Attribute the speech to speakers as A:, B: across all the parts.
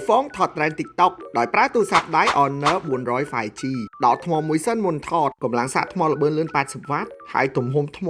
A: ฟ้องถอดแทรน TikTok โดยปราตูสับได้ Honor 400 5G ดอกทมមួយសិនមុនថតកម្លាំងសាកថ្មល្បឿនលឿន80វ៉ាត់ហើយទំហំថ្ម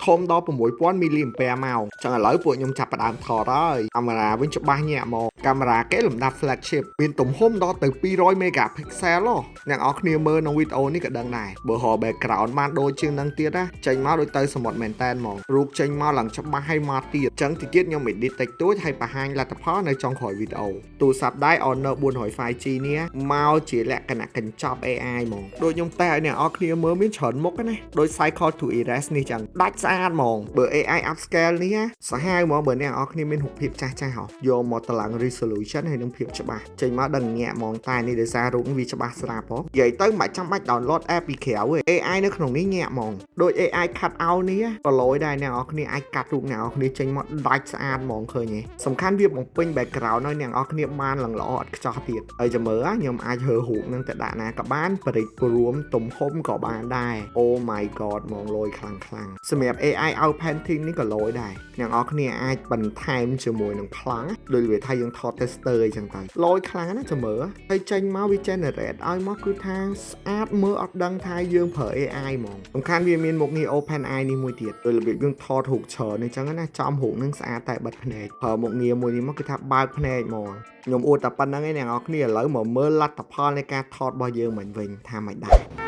A: ធំដល់6000មីលីអាំពែម៉ោងចឹងឥឡូវពួកខ្ញុំចាប់ផ្ដើមថតហើយកាមេរ៉ាវិញច្បាស់ញាក់មកកាមេរ៉ាគេលំដាប់ flagship មានទំហំដល់ទៅ200 megapixel អ្នកនរគ្នាមើលក្នុងវីដេអូនេះក៏ដឹងដែរបើហៅ background បានដូចជាងនឹងទៀតណាចេញមកដូចទៅសមុទ្រមែនតែនហ្មងរូបចេញមកឡើងច្បាស់ហើយមកទៀតចឹងតិចទៀតខ្ញុំ edit តិចតួចហើយបង្ហាញលទ្ធផលនៅចុងក្រោយវីដេអូទូរស័ព្ទដៃ Honor 400 5G នេះមកជាលក្ខណៈកញ្ចប់ AI ហ្មងដូចខ្ញុំតែឲ្យអ្នកនរគ្នាមើលមានច្រើនមុខណាដូច Cycle to Erase នេះចឹងដាច់ស្អាតហ្មងបើ AI upscale នេះសាហាវហ្មងបើអ្នកនរគ្នាមានរូបភាពចាស់ៗហ៎យកមកតម្លើង resolution ហើយនឹងភាពច្បាស់ចេញមកដឹងញាក់ហ្មងតែនេះដោយសាររូបវាច្បាស់ស្រាប់ហ៎និយាយទៅមិនចាំបាច់ download app ពីក្រៅទេ AI នៅក្នុងនេះញាក់ហ្មងដូច AI cut out នេះក៏លយដែរអ្នកនរគ្នាអាចកាត់រូបអ្នកនរគ្នាចេញមកដាច់ស្អាតហ្មងឃើញទេសំខាន់វាបំពេញ background ឲ្យអ្នកនរគ្នាបានឡើងល្អឥតខ្ចោះទៀតហើយចាំមើលខ្ញុំអាចរើរូបនឹងទៅដាក់ណាក៏បានបរិយាព្រមទំហំក៏បានដែរ Oh my god ហ្មងលយខ្លាំងសម្រាប់ AI out painting នេះក៏លយដែរអ្នកនរគ្នាអាចបន្ថែមជាមួយនឹងប្លង់ដូចវាថាយើងថត tester អីចឹងទៅលយខ្លាំងណាចាំមើលហើយចេញមកវា generate ឲ្យមកគឺថាស្អាតមើលអត់ដឹងថាយើងប្រើ AI ហ្មងសំខាន់វាមានមុខងារ OpenAI នេះមួយទៀតដូចរបៀបយើងថតរូបច្រើនអញ្ចឹងណាចំរូបនឹងស្អាតតែបិទភ្នែកប្រើមុខងារមួយនេះមកគឺថាបើកភ្នែកហ្មងខ្ញុំអួតតែប៉ុណ្្នឹងឯងអ្នកនរគ្នាឥឡូវមកមើលលទ្ធផលនៃការថតរបស់យើងមិញវិញថាមិនដែរ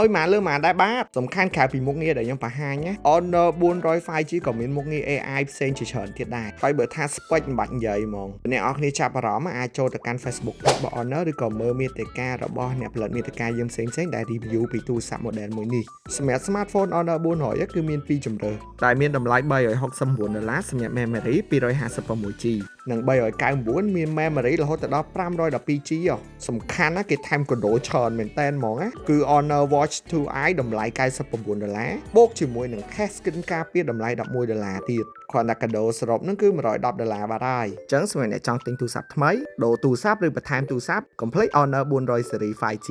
A: ឲ្យមកលើមកដែរបាទសំខាន់ក្រៅពីមុខងារដែលខ្ញុំបង្ហាញណា Honor 400 5G ក៏មានមុខងារ AI ផ្សេងជាច្រើនទៀតដែរហើយបើថា spec មិនបាច់និយាយហ្មងអ្នកនរគ្នាចាប់អារម្មណ៍អាចចូលទៅកាន់ Facebook របស់ Honor ឬក៏មើលមាតិការបស់អ្នកផលិតមាតិកាយើងផ្សេងដែល review ពីទូរស័ព្ទ model មួយនេះសម្រាប់ smartphone Honor 400គឺមាន2ជម្រើសដែលមានតម្លៃ$369សម្រាប់ memory 256G និង399មាន memory រហូតដល់ 512G សំខាន់ណាគេថែម control ច្រើនមែនតែនហ្មងណាគឺ Honor Watch 2i តម្លៃ$99បូកជាមួយនឹង case skin ការពារតម្លៃ$11ទៀតគ្រាន់តែកាដូសរុបហ្នឹងគឺ$110បាត់ហើយអញ្ចឹងសម្រាប់អ្នកចង់ទិញទូរស័ព្ទថ្មីដូរទូរស័ព្ទឬបន្ថែមទូរស័ព្ទ Complete Honor 400 Series 5G